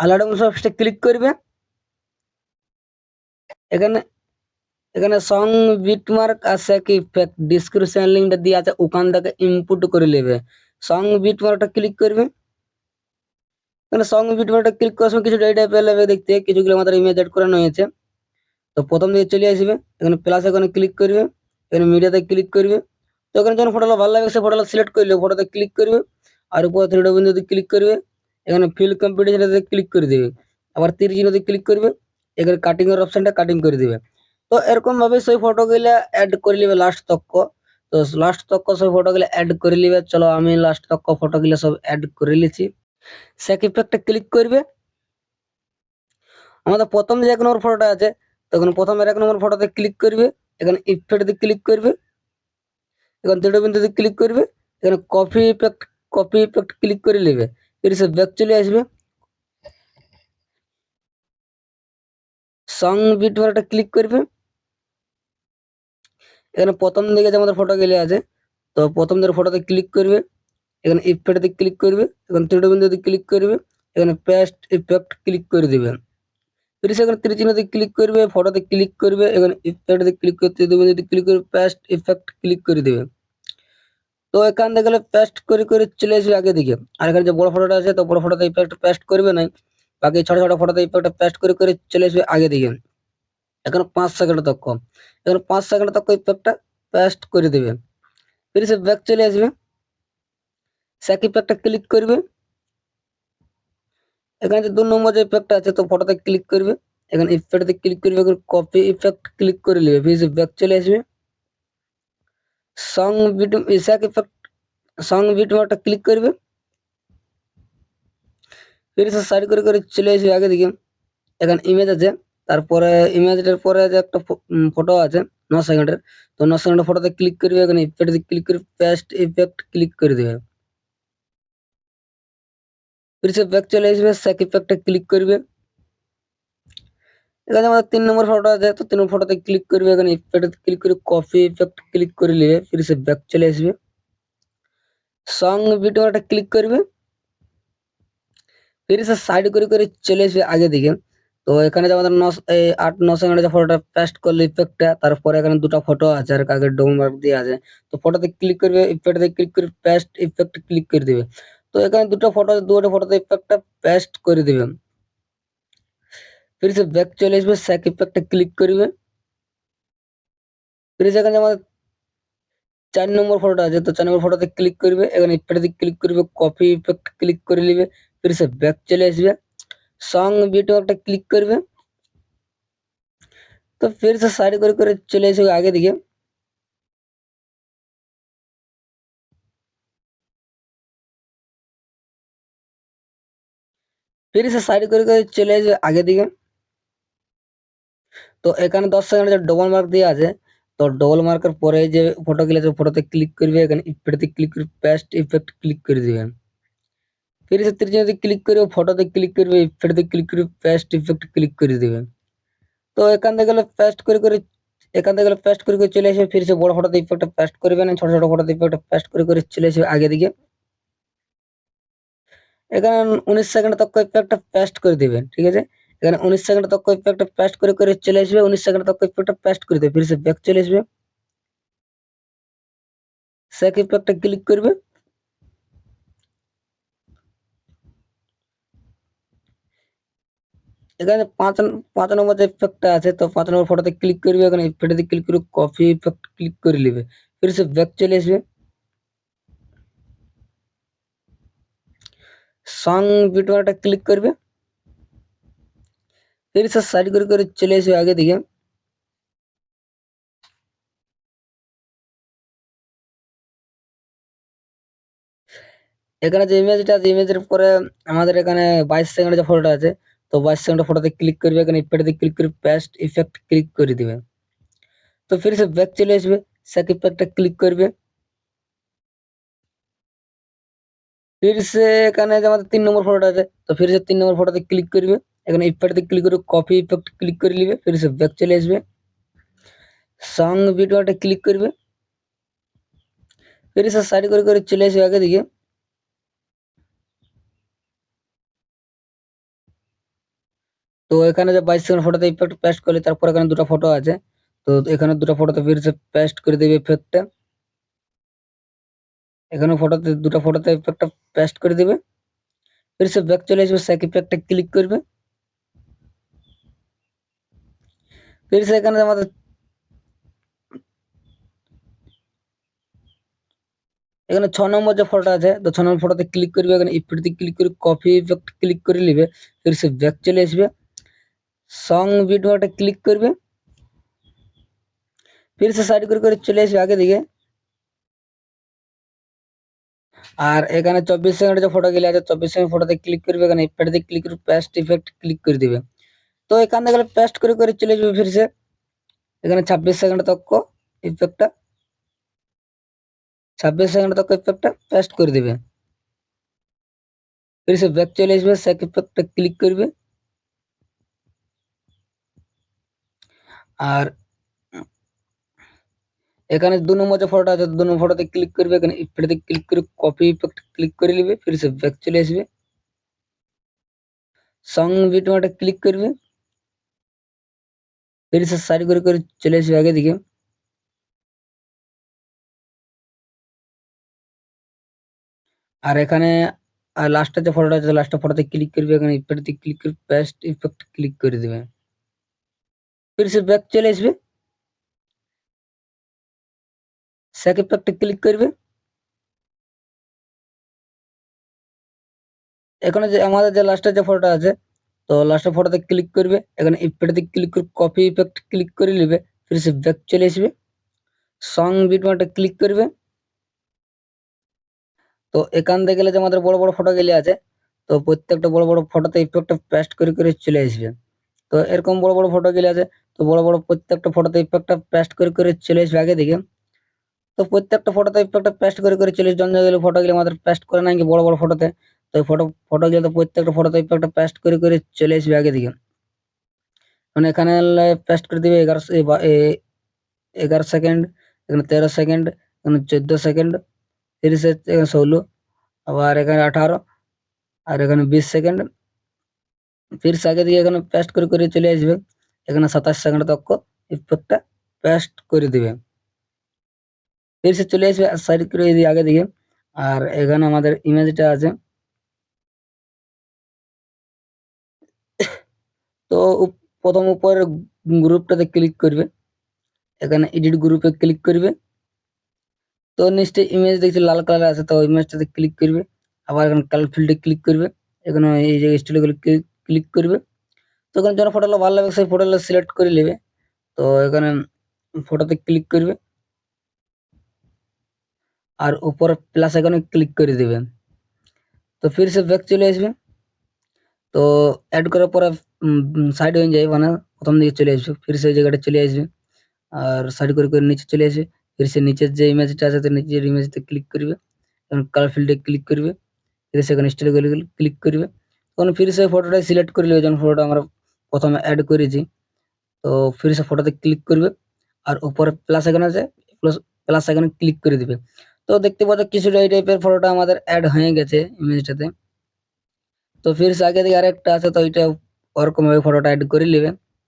আলাদা অপশনে ক্লিক করবে। এখানে এখানে সং বিটমার্ক আছে কি ইফেক্ট ডিসক্রিপশন লিঙ্কটা দিয়ে আছে, ওখান থেকে ইনপুট করে নেবে। সং বিটমার্কটা ক্লিক করবে। এখানে সং বিটমার্কটা ক্লিক করার সময় কিছু এই টাইপের লাগবে দেখতে, কিছুগুলো আমাদের ইমেজ এড করানো হয়েছে। তো প্রথম দিকে চলে আসবে, এখানে প্লাস এখানে ক্লিক করবে, এখানে মিডিয়াতে ক্লিক করবে। তো এখানে যখন ফটোটা ভালো লাগে সে ফটোটা সিলেক্ট করলে ফটোতে ক্লিক করবে, আর উপর থ্রি ডট বিন্দুতে ক্লিক করবে, এখানে ফিল কম্পিটিশনে ক্লিক করে দেবে, আবার তীর চিহ্নতে ক্লিক করবে, এখানে কাটিং এর অপশনটা কাটিং করে দিবে। তো এরকম ভাবে সেই ফটোগুলা অ্যাড করে নিবে লাস্ট তক। তো লাস্ট তক সেই ফটোগুলো অ্যাড করে নিবে। চলো আমি লাস্ট তক ফটোগুলো সব অ্যাড করে নিয়েছি। সেক ইফেক্টে ক্লিক করবে। আমাদের প্রথম যে 1 নম্বর ফটোটা আছে, তখন প্রথমের 1 নম্বর ফটোতে ক্লিক করবে, এখানে ইফেক্টে ক্লিক করবে, এখানে তীর বিন্দুতে ক্লিক করবে, এখানে কপি ইফেক্ট ক্লিক করে নেবে। এর সে ব্যাক চলে আসবে, সং বিটমার্কটা ক্লিক করবে। এখানে প্রথম দিকে যে আমাদের ফটো গেলে আছে, তো প্রথম দিকের ফটোতে ক্লিক করবে, এখানে ইফেক্টে ক্লিক করবে, এখানে তীর বিন্দুতে ক্লিক করবে, এখানে পেস্ট ইফেক্ট ক্লিক করে দিবে। ফির এখানে তীর চিহ্নতে ক্লিক করবে, ফটোতে ক্লিক করবে, এখানে ইফেক্টে ক্লিক করতে তীর ক্লিক করে পেস্ট ইফেক্ট ক্লিক করে দিবে। তো এখান থেকে গেলে পেস্ট করে করে চলে আসবে আগে দিকে। আর এখানে যে বড় ফটোটা আছে, তো বড় ফটোতে ইফেক্ট পেস্ট করবে না, বাকি ছোট ছোট ফটোতে ইফেক্ট পেস্ট করে করে চলে আসবে আগে দিকে। এখানে 5 সেকেন্ড তক, এখানে 5 সেকেন্ড তক ইফেক্টটা পেস্ট করে দিবে। ফির সে ব্যাক চলে আসবে, সেক ইফেক্টটা ক্লিক করবে। এখানে যে 2 নম্বর যে ইফেক্টটা আছে, তো ফটোতে ক্লিক করবে, এখানে ইফেক্টে ক্লিক করবে, এখানে কপি ইফেক্ট ক্লিক করে নেবে। ফির সে ব্যাক চলে আসবে, সং বিট সেক ইফেক্ট সং বিটমার্কটা ক্লিক করবে। ফির সে সাইড করে করে চলে আসবে আগে দিকে। এখানে ইমেজ আছে, তারপরে ইমেজটার পরে যে একটা ফটো আছে 9 সেকেন্ডের, তো 9 সেকেন্ডের ফটোতে ক্লিক করবে, এখানে ইফেক্টে ক্লিক করে পেস্ট ইফেক্ট ক্লিক করে দেবে। ফির সে ব্যাক চলে আসবে, সেক ইফেক্টে ক্লিক করবে। এখানে আমাদের 3 নম্বর ফটো আছে, তো 3 নম্বর ফটোতে ক্লিক করবে, এখানে ইফেক্টে ক্লিক করে কপি ইফেক্ট ক্লিক করে নেবে। ফির সে ব্যাক চলে আসবে, সং ভিডিওটা ক্লিক করবে। ফির সে সাইড করে করে চলে আসবে আগে দিকে। তো এখানে যে আমাদের 8-9 সেকেন্ডের যে ফটোটা পেস্ট করলে ইফেক্টটা, তারপরে এখানে দুটো ফটো আছে আর আগে ডবল মার্ক দিয়ে আছে, তো ফটোতে ক্লিক করবে, ইফেক্টে ক্লিক করে পেস্ট ইফেক্ট ক্লিক করে দিবে। তো এখানে দুটো ফটোতে ইফেক্টটা পেস্ট করে দিবে। ফির সে ব্যাক চলে আসবে, সেক ইফেক্টে ক্লিক করবে। ফির এখানে আমাদের 4 নম্বর ফটোটা আছে, তো 4 নম্বর ফটোতে ক্লিক করবে, এখানে ইফেক্টে ক্লিক করবে, কপি ইফেক্ট ক্লিক করে নেবে। ফির সে ব্যাক চলে আসবে, সং ভিডিও একটা ক্লিক করবে। तो फिर से साइड করে চলে আসবে আগে দিকে। फिर से साइड করে চলে আসবে আগে দিকে। তো এখানে 10 সেকেন্ডের যে ডবল মার্ক দেওয়া আছে, তো ডবল মার্কের পরে যে ফটোগুলো আছে ফটোতে ক্লিক করবে, এখানে ইফেক্টে ক্লিক করে পেস্ট ইফেক্ট ক্লিক করে দিবেন। फिर से তীরচিহ্নতে ক্লিক করে ফটোতে ক্লিক করবে, ইফেক্টে ক্লিক করে পেস্ট ইফেক্ট ক্লিক করে দিবেন। তো এখান থেকে গেলে পেস্ট করে করে চলে আসবে। फिर से বড় ফটোতে ইফেক্টটা পেস্ট করবেন, ছোট ছোট ফটোতে ইফেক্টটা পেস্ট করে করে চলে আসবে আগে দিকে। এখানে 19 সেকেন্ড তক ইফেক্টটা পেস্ট করে দিবেন, ঠিক আছে। এখানে 19 সেকেন্ড তক ইফেক্টটা পেস্ট করে করে চলে আসবে, 19 সেকেন্ড তক ইফেক্টটা পেস্ট করে দিবে। फिर से ব্যাক চলে আসবে, সেক ইফেক্টটা ক্লিক করবে। এখানে 5 নম্বর যে ইফেক্টটা আছে, তো 5 নম্বর ফটোতে ক্লিক করবে, এখানে ইফেক্টে ক্লিক করে কপি ইফেক্ট ক্লিক করে নেবে। फिर से ব্যাক চলে আসবে, সং ভিডিওটা ক্লিক করবে। फिर से সাইড করে করে চলে আসবে আগে দিকে। এখানে যে ইমেজটা আছে, ইমেজের পরে আমাদের এখানে 22 সেকেন্ডের যে ফটোটা আছে, তো 22 সেকেন্ডের ফটোতে ক্লিক করবে, এখানে ইফেক্টে ক্লিক করে পেস্ট ইফেক্ট ক্লিক করে দিবে। তো फिर से ব্যাক চলে আসবে, সেক ইফেক্টটা ক্লিক করবে। फिर से এখানে যে আমাদের 3 নম্বর ফটোটা আছে, তো फिर से 3 নম্বর ফটোতে ক্লিক করবে, এখানে ইফেক্টে ক্লিক করে কপি ইফেক্ট ক্লিক করে নিবে। फिर से ব্যাক চলে আসবে, সং ভিডিওটা ক্লিক করবে। फिर से সাইড করে করে চলে আসবে আগে দিকে। তো এখানে যে 22 সেকেন্ড ফটোতে ইফেক্ট পেস্ট করলে তারপর এখানে দুটো ফটো আছে, তো এখানে দুটো ফটোতে ফির সে পেস্ট করে দেবে ইফেক্টটা। এখানে ফটোতে দুটো ফটোতে ইফেক্টটা পেস্ট করে দিবে। फिर से बैक चले আসবে, সেক ইফেক্টে ক্লিক করবে। फिर से এখানে আমাদের এখানে 6 নম্বর যে ফটোটা আছে, তো 6 নম্বর ফটোতে ক্লিক করবে, এখানে ইফেক্টে ক্লিক করে কপি ইফেক্ট ক্লিক করে নিবে। फिर से बैक চলে আসবে, সং ভিডিওটা ক্লিক করবে। फिर से সাইড করে চলে আসবে আগে দিকে। আর এখানে 24 সেকেন্ডের যে ফটোগুলো আছে, 24 সেকেন্ড ফটোতে ক্লিক করবে, এখানে ইফেক্টে ক্লিক করে পেস্ট ইফেক্ট ক্লিক করে দিবে। তো এখান থেকে পেস্ট করে চলে যাবে। फिर से এখানে 26 সেকেন্ড তক ইফেক্টটা 26 সেকেন্ড তক ইফেক্টটা পেস্ট করে দিবে। फिर से बैक চলে আসবে, সেক ইফেক্টে ক্লিক করবে। আর এখানে 2 নম্বর যে ফটোটা আছে, 2 নম্বর ফটোতে ক্লিক করবে, এখানে ইফেক্টে ক্লিক করে কপি ইফেক্ট ক্লিক করে নিবে। फिर से बैक চলে আসবে, সং ভিডিওটা ক্লিক করবে। फिर से সাইড করে চলে আসবে আগে দিকে। আর এখানে লাস্টের যে ফটোটা আছে, লাস্টের ফটোতে ক্লিক করবে, এখানে ইফেক্টে ক্লিক করে পেস্ট ইফেক্ট ক্লিক করে দিবে। फिर से बैक চলে আসবে, সেক ইফেক্টে ক্লিক করবে। এখানে যে আমাদের যে লাস্টের যে ফটোটা আছে, তো লাস্টের ফটোতে ক্লিক করবে, এখানে ইফেক্টে ক্লিক করে কপি ইফেক্ট ক্লিক করে নিবে। फिर से बैक চলে আসবে, সং ভিডিওটা ক্লিক করবে। তো এখান থেকে গেলে যে আমাদের বড় ফটো গেলে আছে, তো প্রত্যেকটা বড় ফটোতে ইফেক্টটা পেস্ট করে চলে আসবে। তো এরকম বড় ফটো গেলে আছে, তো বড় প্রত্যেকটা ফটোতে ইফেক্টটা পেস্ট করে চলে আসবে আগে দিকে। তো প্রত্যেকটা ফটোতে ইফেক্টটা পেস্ট করে চলে আসবে। যেগুলো ফটোগুলো আমাদের পেস্ট করে নাই বড় ফটোতে, তো এই ফটোগুলো তো প্রত্যেকটা ফটোতে ইফেক্টটা পেস্ট করে চলে আসবে আগে দিকে। মানে এখানে পেস্ট করে দিবে 11 সেকেন্ড, এখানে 13 সেকেন্ড, এখানে 14 সেকেন্ড, 30 এখানে 16, আবার এখানে 18, আর এখানে 20 সেকেন্ড। फिर से आगे दिए এখানে পেস্ট করে চলে আসবে। এখানে 27 সেকেন্ড তক ইফেক্টটা পেস্ট করে দিবে। फिर से চলে আসবে সাইড করে এই আগে দিকে। আর এখানে আমাদের ইমেজটা আছে, তো প্রথম উপরের গ্রুপটাতে ক্লিক করবে, এখানে এডিট গ্রুপে ক্লিক করবে। তো নিচে ইমেজ দেখছি লাল কালার আছে, তো ইমেজটাতে ক্লিক করবে। আবার এখানে কালার ফিল্ডে ক্লিক করবে, এখানে এই যে স্টাইলগুলো ক্লিক করবে। তো এখানে যখন ফটোগুলো ভালো লাগবে সেই ফটোগুলো সিলেক্ট করে নেবে। তো এখানে ফটোতে ক্লিক করবে, আর উপরে প্লাস আইকনে ক্লিক করে দিবেন। তো फिर से ব্যাক চলে আসবে। তো অ্যাড করার পরে সাইড হয়ে যায়, মানে প্রথম দিকে চলে আসবে। फिर से এই জায়গাটা চলে আসবে, আর সাইড করে নিচে চলে আসবে। फिर से নিচের যে ইমেজটা আছে, তো নিচের ইমেজতে ক্লিক করবে, এখন কালার ফিল্ডে ক্লিক করবে। फिर से এখানে স্টাইল ক্লিক করবে। তখন फिर से ফটোটা সিলেক্ট করে নেবে, যখন ফটোটা আমরা প্রথমে অ্যাড করেছি। তো फिर से ফটোতে ক্লিক করবে, আর উপরে প্লাস আইকন আছে, প্লাস আইকনে ক্লিক করে দিবে। তো দেখতে পাচ্ছ কিছুটা এই টাইপের ফটোটা আমাদের অ্যাড হয়ে গেছে ইমেজটাতে। তো फिर से আগে দিকে আরেকটা আছে, তো এটা ওরকম ভাবে ফটোটা অ্যাড করে নেবে।